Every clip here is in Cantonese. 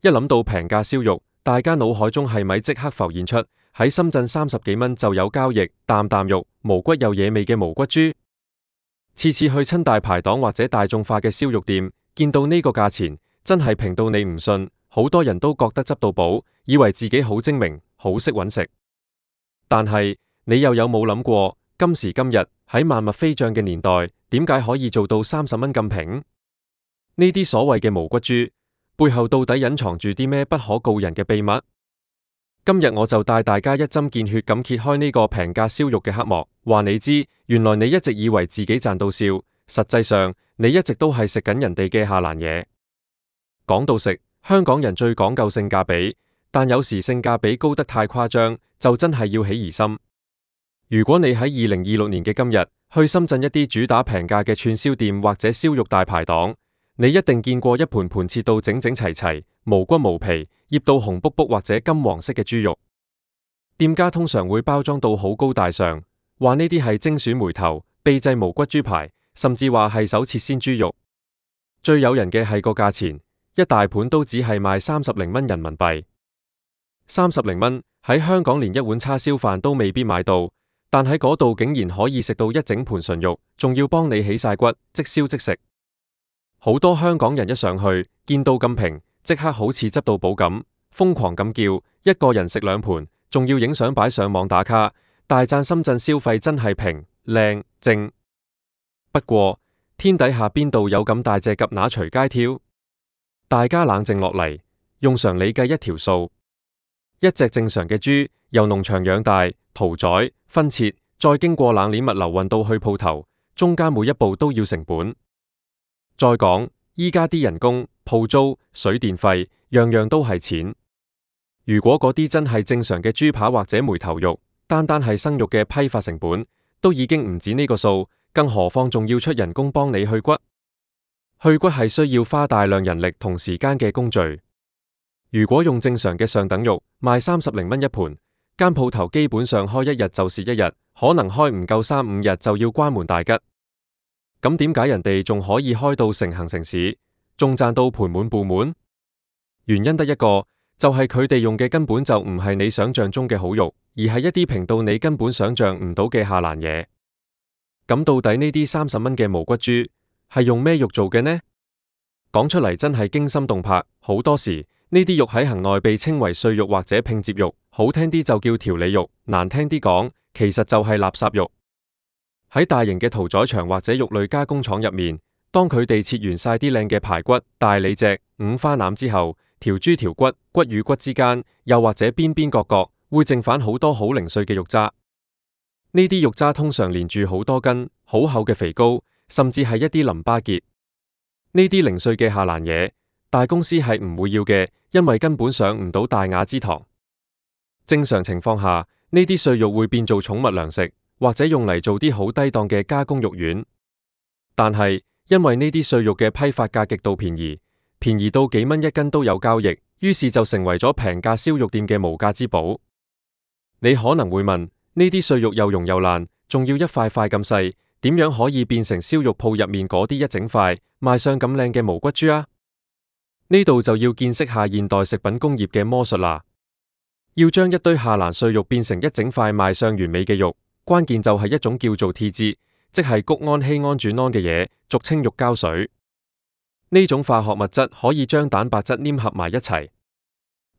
一諗到平價燒肉，大家腦海中係咪即刻浮現出喺深圳30幾蚊就有交易啖啖肉、無骨又惹味嘅無骨豬？次次去親大排檔或者大眾化嘅燒肉店，見到呢個價錢，真係平到你唔信。好多人都覺得執到寶，以為自己好精明，好識搵食。但係你又有冇諗過，今時今日喺萬物飛漲嘅年代，點解可以做到30蚊咁平？呢啲所謂嘅無骨豬背後到底隱藏住啲咩不可告人嘅秘密？今日我就帶大家一針見血咁揭開呢個平價燒肉嘅黑幕，話你知，原來你一直以為自己賺到笑，實際上你一直都係食緊人哋嘅下欄嘢。講到食，香港人最講究性價比，但有時性價比高得太誇張，就真係要起疑心。如果你喺2026年嘅今日去深圳一啲主打平價嘅串燒店或者燒肉大排檔，你一定見過一盤盤切到整整齊齊、無骨無皮、醃到紅卜卜或者金黃色嘅豬肉。店家通常會包裝到好高大上，話呢啲係精選梅頭、秘製無骨豬排，甚至話係手切鮮豬肉。最誘人嘅係個價錢，一大盤都只係賣30零蚊人民幣。30零蚊喺香港連一碗叉燒飯都未必買到，但喺嗰度竟然可以食到一整盤純肉，仲要幫你起晒骨，即燒即食。好多香港人一上去見到咁平，即刻好似執到寶咁，瘋狂咁叫，一個人食2盤，仲要影相擺上網打卡，大讚深圳消費真係平、靚、正。不過天底下邊度有咁大隻蛤乸隨街挑？大家冷靜落嚟，用常理計一條數，一隻正常嘅豬由農場養大、屠宰、分切，再經過冷鏈物流運到去鋪頭，中間每一步都要成本。再講，依家啲人工、鋪租、水電費，樣樣都係錢。如果嗰啲真係正常嘅豬扒或者梅頭肉，單單係生肉嘅批發成本，都已經唔止呢個數，更何況仲要出人工幫你去骨。去骨係需要花大量人力同時間嘅工序。如果用正常嘅上等肉賣30零蚊一盤，間鋪頭基本上開一日就是一日，可能開唔夠3-5日就要關門大吉。咁點解人哋仲可以開到成行成市，仲賺到盆滿缽滿？原因得一個，就係佢哋用嘅根本就唔係你想象中嘅好肉，而係一啲平到你根本想象唔到嘅下欄嘢。咁到底呢啲30蚊嘅無骨豬係用咩肉做嘅呢？講出嚟真係驚心動魄。好多時呢啲肉喺行內被稱為碎肉或者拼接肉，好聽啲就叫調理肉，難聽啲講，其實就係垃圾肉。喺大型嘅屠宰場或者肉類加工廠入面，當佢哋切完晒啲靚嘅排骨、大理脊、五花腩之後，條豬條骨、骨與骨之間，又或者邊邊角角，會剩返好多好零碎嘅肉渣。呢啲肉渣通常連住好多根好厚嘅肥膏，甚至係一啲淋巴結。呢啲零碎嘅下欄嘢，大公司係唔會要嘅，因為根本上唔到大雅之堂。正常情況下，呢啲碎肉會變做寵物糧食，或者用嚟做啲好低檔嘅加工肉丸。但係因為呢啲碎肉嘅批發價極度便宜，便宜到幾蚊一斤都有交易，於是就成為咗平價燒肉店嘅無價之寶。你可能會問，呢啲碎肉又溶又爛，仲要一塊塊咁細，點樣可以變成燒肉鋪入面嗰啲一整塊賣相咁靚嘅無骨豬啊？呢度就要見識下現代食品工業嘅魔術啦。要將一堆下欄碎肉變成一整塊賣相完美嘅肉，關鍵就係一種叫做 T 脂，即係谷氨酰胺轉胺嘅嘢，俗稱肉膠水。呢種化學物質可以將蛋白質黏合埋一齊。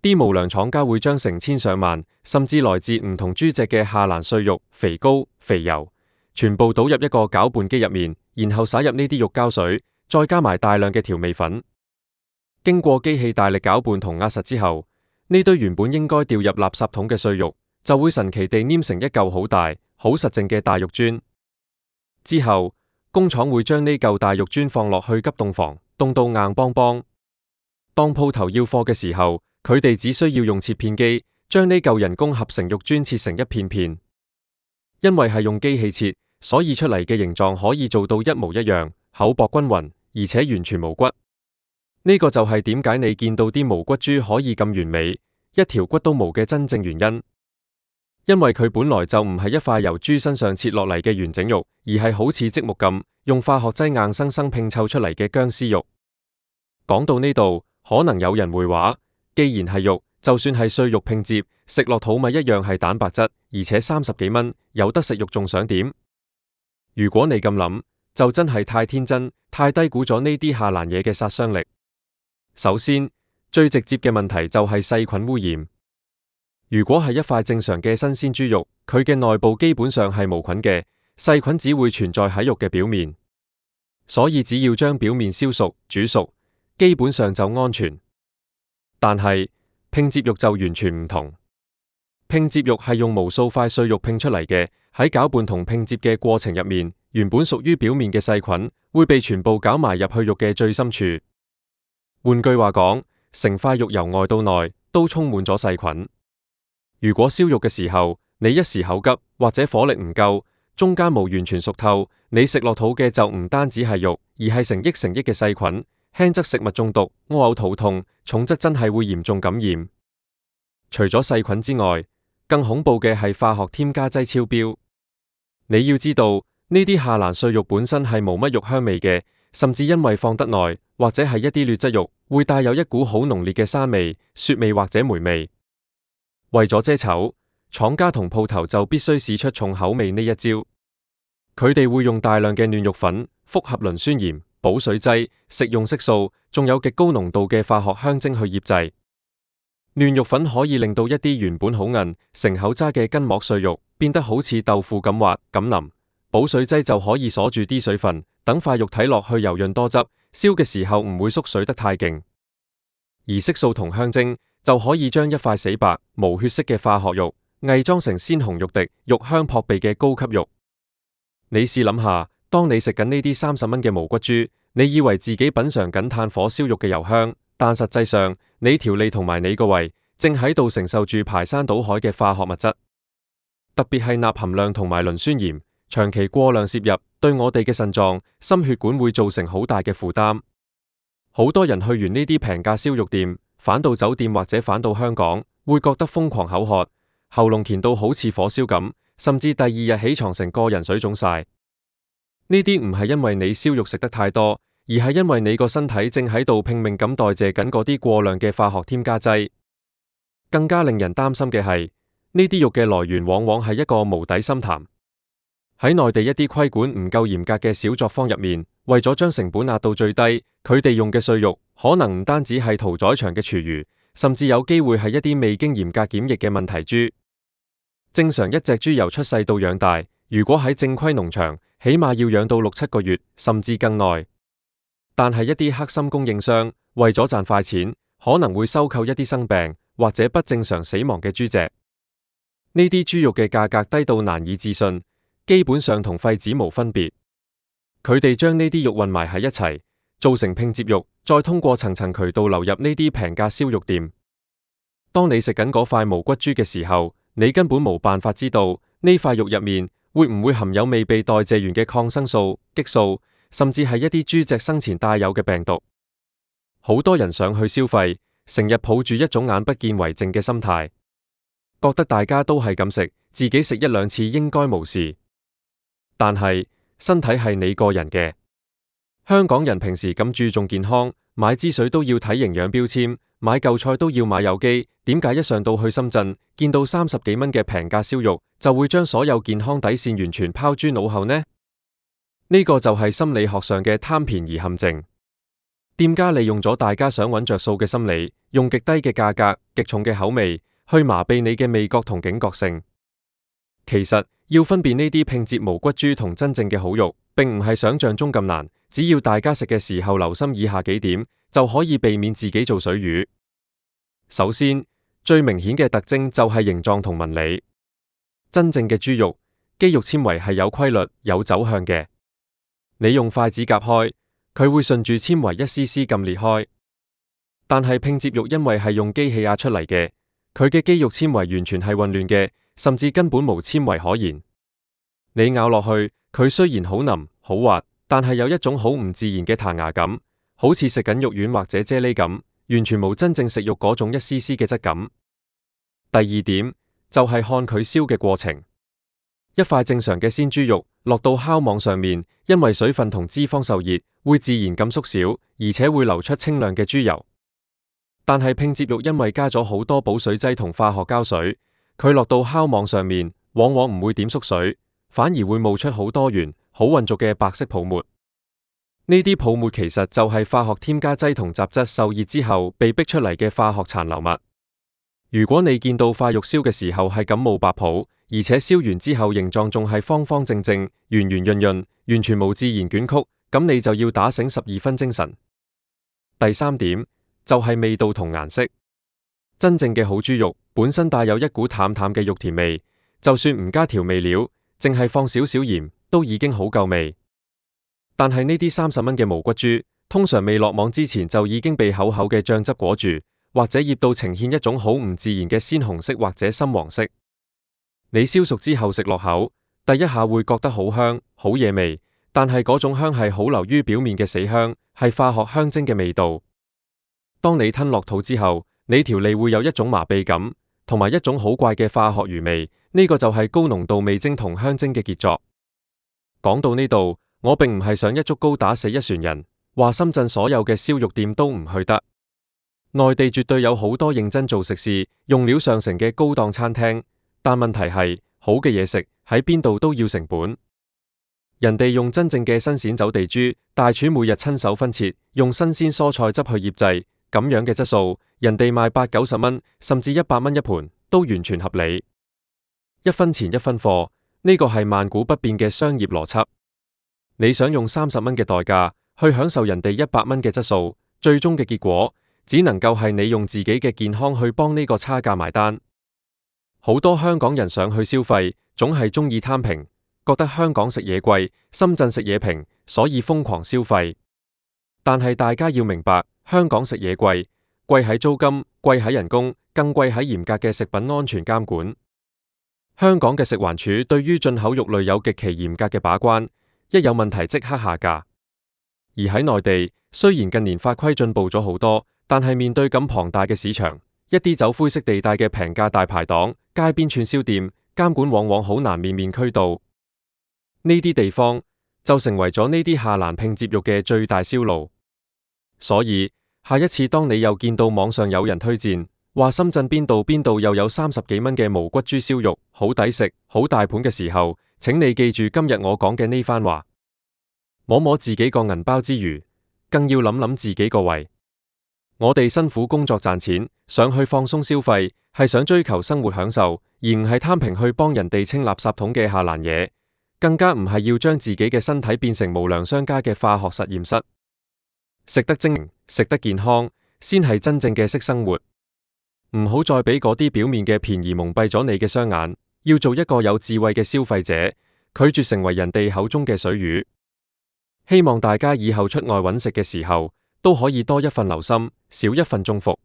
啲無良廠家會將成千上萬，甚至來自唔同豬隻嘅下欄碎肉、肥膏、肥油，全部倒入一個攪拌機入面，然後灑入呢啲肉膠水，再加埋大量嘅調味粉。經過機器大力攪拌同壓實之後，呢堆原本應該掉入垃圾桶嘅碎肉，就會神奇地黏成一嚿好大、好實淨嘅大肉磚。之後，工廠會將呢嚿大肉磚放落去急凍房，凍到硬邦邦。當鋪頭要貨嘅時候，佢哋只需要用切片機，將呢嚿人工合成肉磚切成一片片。因為係用機器切，所以出嚟嘅形狀可以做到一模一樣，厚薄均勻，而且完全無骨。呢個就係點解你見到啲無骨豬可以咁完美，一條骨都冇嘅真正原因。因為佢本來就唔係一塊由豬身上切落嚟嘅完整肉，而係好似積木咁，用化學劑硬生生拼湊出嚟嘅僵屍肉。講到呢度，可能有人會話，既然係肉，就算係碎肉拼接，食落肚咪一樣係蛋白質，而且30幾蚊，有得食肉仲想點？如果你咁諗，就真係太天真，太低估咗呢啲下欄嘢嘅殺傷力。首先，最直接嘅問題就係細菌污染。如果係一塊正常嘅新鮮豬肉，佢嘅內部基本上係無菌嘅，細菌只會存在喺肉嘅表面，所以只要將表面燒熟、煮熟，基本上就安全。但係拼接肉就完全唔同，拼接肉係用無數塊碎肉拼出嚟嘅，喺攪拌同拼接嘅過程入面，原本屬於表面嘅細菌會被全部攪埋入去肉嘅最深處。換句話講，成塊肉由外到內都充滿咗細菌。如果燒肉嘅時候，你一時口急或者火力唔夠，中間冇完全熟透，你食落肚嘅就唔單止係肉，而係成億嘅細菌。輕則食物中毒、屙嘔、肚痛，重則真係會嚴重感染。除咗細菌之外，更恐怖嘅係化學添加劑超標。你要知道，呢啲下欄碎肉本身係冇乜肉香味嘅，甚至因為放得耐，或者係一啲劣質肉，會帶有一股好濃烈嘅膻味、雪味或者霉味。為咗遮醜，廠家同鋪頭就必須使出重口味呢一招。佢哋會用大量嘅嫩肉粉、複合磷酸鹽、補水劑、食用色素，仲有極高濃度嘅化學香精去醃製。嫩肉粉可以令到一啲原本好韌、成口渣嘅筋膜碎肉變得好似豆腐咁滑咁腍。補水劑就可以鎖住啲水分，等塊肉睇落去油潤多汁，燒嘅時候唔會縮水得太勁。而色素同香精就可以將一塊死白、無血色嘅化學肉偽裝成鮮紅欲滴、肉香撲鼻嘅高級肉。你試諗下，當你食緊呢啲30蚊嘅無骨豬，你以為自己品嘗緊炭火燒肉嘅油香，但實際上你條脷同埋你個胃正喺度承受住排山倒海嘅化學物質，特別係鈉含量同埋磷酸鹽，長期過量攝入，對我哋嘅腎臟、心血管會造成好大嘅負擔。好多人去完呢啲平價燒肉店，返到酒店或者返到香港，會覺得瘋狂口渴，喉嚨乾到好似火燒咁，甚至第二日起床成個人水腫晒。呢啲唔係因為你燒肉食得太多，而係因為你個身體正喺度拼命咁代謝緊嗰啲過量嘅化學添加劑。更加令人擔心嘅係，呢啲肉嘅來源往往係一個無底深潭。喺內地一啲規管唔夠嚴格嘅小作坊入面，為咗將成本壓到最低，佢哋用嘅碎肉可能唔單止係屠宰場嘅廚餘，甚至有機會係一啲未經嚴格檢疫嘅問題豬。正常一隻豬由出世到養大，如果喺正規農場，起碼要養到6、7個月，甚至更耐。但係一啲黑心供應商為咗賺快錢，可能會收購一啲生病或者不正常死亡嘅豬隻。呢啲豬肉嘅價格低到難以置信，基本上同廢紙無分別。佢哋將呢啲肉混埋喺一齊，做成拼接肉，再通過層層渠道流入呢啲平價燒肉店。當你食緊嗰塊無骨豬嘅時候，你根本冇辦法知道呢塊肉入面會唔會含有未被代謝完嘅抗生素、激素，甚至係一啲豬隻生前帶有嘅病毒。好多人上去消費，成日抱住一種眼不見為淨嘅心態，覺得大家都係咁食，自己食1、2次應該冇事。但係身體係你個人嘅。香港人平時咁注重健康，買支水都要睇營養標籤，買嚿菜都要買有機，點解一上到去深圳，見到30幾蚊嘅平價燒肉，就會將所有健康底線完全拋諸腦後呢？呢個就係心理學上嘅貪便宜陷阱。店家利用咗大家想揾着數嘅心理，用極低嘅價格、極重嘅口味，去麻痹你嘅味覺同警覺性。其實要分辨呢啲拼接無骨豬同真正嘅好肉，並唔係想象中咁難，只要大家食嘅時候留心以下幾點，就可以避免自己做水魚。首先，最明顯嘅特徵就係形狀同紋理。真正嘅豬肉，肌肉纖維係有規律、有走向嘅。你用筷子夾開，佢會順住纖維一絲絲咁裂開。但係拼接肉因為係用機器壓出嚟嘅，佢嘅肌肉纖維完全係混亂嘅，甚至根本無纖維可言。你咬落去，佢雖然好腍好滑，但係有一種好唔自然嘅彈牙感，好似食緊肉丸或者啫喱咁，完全冇真正食肉嗰種一絲絲嘅質感。第二點就係看佢燒嘅過程。一塊正常嘅鮮豬肉落到烤網上面，因為水分同脂肪受熱，會自然咁縮小，而且會流出清亮嘅豬油。但係拼接肉因為加咗好多保水劑同化學膠水，佢落到烤網上面，往往唔會點縮水，反而會冒出好多圓、好渾濁嘅白色泡沫。呢啲泡沫其實就係化學添加劑同雜質受熱之後被逼出嚟嘅化學殘留物。如果你見到塊肉燒嘅時候係咁冒白泡，而且燒完之後形狀仲係方方正正、圓圓潤潤，完全冇自然捲曲，咁你就要打醒12分精神。第三點就係味道同顏色。真正嘅好豬肉本身帶有一股淡淡嘅肉甜味，就算唔加調味料，淨係放少少鹽都已經好夠味。但係呢啲30蚊嘅無骨豬，通常未落網之前就已經被厚厚嘅醬汁裹住，或者醃到呈現一種好唔自然嘅鮮紅色或者深黃色。你燒熟之後食落口，第一下會覺得好香、好惹味，但係嗰種香係好流於表面嘅死香，係化學香精嘅味道。當你吞落肚之後，你條脷會有一種麻痹感，同埋一種好怪嘅化學餘味，呢個就係高濃度味精同香精嘅傑作。講到呢度，我並唔係想一竹篙打死一船人，話深圳所有嘅燒肉店都唔去得。內地絕對有好多認真做食肆、用料上乘嘅高檔餐廳，但問題係好嘅嘢食喺邊度都要成本。人哋用真正嘅新鮮走地豬，大廚每日親手分切，用新鮮蔬菜汁去醃製，咁樣嘅質素，人哋賣80-90蚊，甚至100蚊一盤，都完全合理。一分錢一分貨，呢個係萬古不變嘅商業邏輯。你想用30蚊嘅代價去享受人哋100蚊嘅質素，最終嘅結果只能夠係你用自己嘅健康去幫呢個差價埋單。好多香港人想去消費，總係中意貪平，覺得香港食嘢貴，深圳食嘢平，所以瘋狂消費。但係大家要明白，香港食嘢貴，貴喺租金，貴喺人工，更貴喺嚴格嘅食品安全監管。香港嘅食環署對於進口肉類有極其嚴格嘅把關，一有問題即刻下架。而喺內地，雖然近年法規進步咗好多，但係面對咁龐大嘅市場，一啲走灰色地帶嘅平價大排檔、街邊串燒店，監管往往好難面面俱到。呢啲地方就成為咗呢啲下欄拼接肉嘅最大銷路。所以下一次當你又見到網上有人推薦，話深圳邊度又有30幾蚊嘅無骨豬燒肉，好抵食，好大盤嘅時候，請你記住今日我講嘅呢番話，摸摸自己個銀包之餘，更要諗諗自己個胃。我哋辛苦工作賺錢，想去放鬆消費，係想追求生活享受，而唔係貪平去幫人哋清垃圾桶嘅下欄嘢，更加唔係要將自己嘅身體變成無良商家嘅化學實驗室。食得精明，食得健康，先係真正嘅識生活。唔好再俾嗰啲表面嘅便宜蒙蔽咗你嘅雙眼，要做一個有智慧嘅消費者，拒絕成為人哋口中嘅水魚。希望大家以後出外揾食嘅時候，都可以多一份留心，少一份中伏。